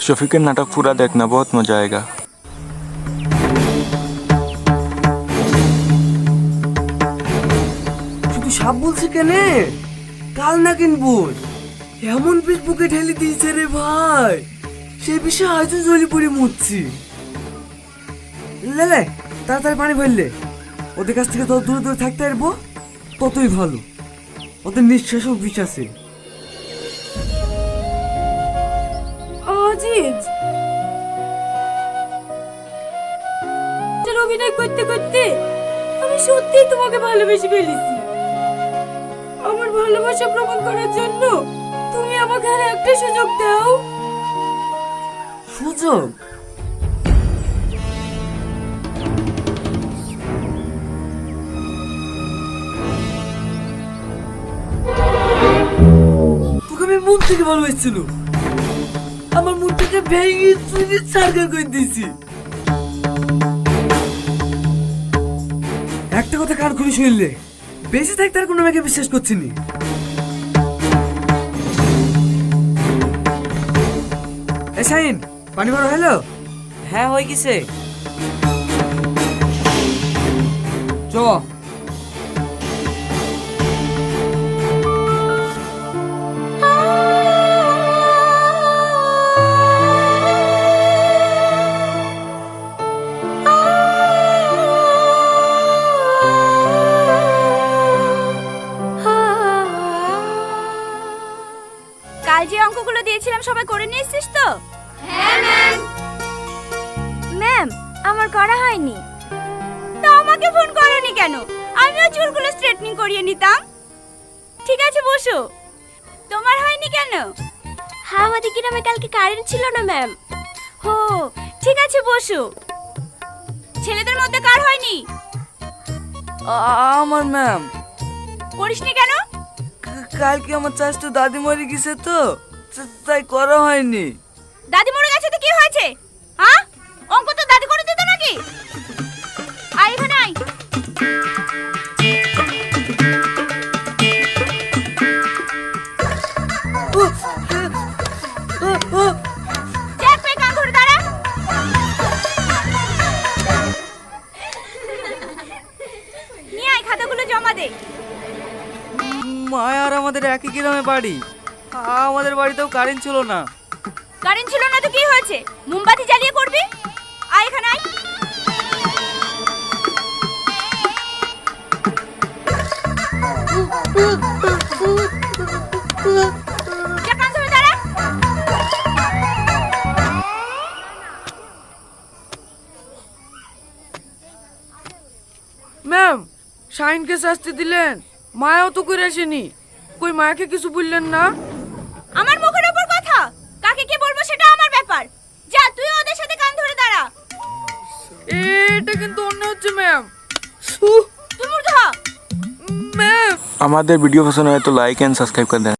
शफीक नाटक पूरा देखना, बहुत मजा आएगा। শুধু সাপ বলছে কেনে, কাল না কিনবো এমন ফেসবুকে ঠেলে দিয়েছে রে ভাই, সে বিষয়ে আজও জলি পড়ে মরছি। লে তাড়াতাড়ি পানি ফেললে, ওদের কাছ থেকে তত দূরে দূরে থাকতে পারবো ততই ভালো, ওদের নিঃশ্বাসও বিষ আছে। আজিজ অভিনয় করতে করতে আমি সত্যিই তোমাকে ভালোবেসে ফেলেছি। আমার ভালোবাসা প্রমাণ করার জন্য তুমি আমাকে আর একটা সুযোগ দাও। সুযোগ? তোকে আমি মন থেকে ভালোবাসছিল, আমার মুখটাকে ভেঙে চুরি সার্কেল করে দিয়েছি। একটা কথা কান খুলে শুনলে, বেঁচে থাকতে আর কোনো মেয়েকে বিশ্বাস করছি নি। শাহিন, পানি ভরা হলো? হ্যাঁ হয়ে গেছে। চ কাল যে অঙ্কগুলো দিয়েছিলাম সবাই করে নিয়েছিস তো? হ্যাঁ ম্যাম। ম্যাম, আমার করা হয়নি। তা আমাকে ফোন করোনি কেন? আমিও চুলগুলো স্ট্রেটনিং করিয়ে নিতাম। ঠিক আছে বসো। তোমার হয়নি কেন? হ্যাঁ, আমাদের গ্রামে কালকে কারেন্ট ছিল না ম্যাম। হো, ঠিক আছে বসো। ছেলেদের মধ্যে কার হয়নি? আমার ম্যাম। করিসনি কেন? কালকে আমার চাচতো দাদি মরে গেছে তো, তাই করা হয়নি। দাদি মরে গেছে তো কি হয়েছে? হ্যাঁ, অঙ্ক তো দাদি করে দিত নাকি? আয় এখানে আয়। চেক পেয়ে কান ধরে দাঁড়া। নিয়ে আয়, খাতাগুলো জমা দে। মায়া আর আমাদের একই গ্রামে বাড়ি, আমাদের বাড়িতেও কারেন্ট ছিল না। কারেন্ট ছিল না তো কি হয়েছে? মোমবাতি জ্বালিয়ে করবি। আয় এখানে আয়। যা, কান ধরে দাঁড়া। ম্যাম, শাহিনকে শাস্তি দিলেন, মায়াও তো করে আসেনি। কই মায়াকে কিছু বললেন না? আমার মুখের উপর কথা, কাকে কি বলবো সেটা আমার ব্যাপার। যা, তুই ওদের সাথে কান ধরে দাঁড়া। এটা কিন্তু অন্য হচ্ছে ম্যাম। তুই মূর্খ। ম্যাম, हमारे वीडियो पसंद आए तो लाइक एंड सब्सक्राइब कर देना।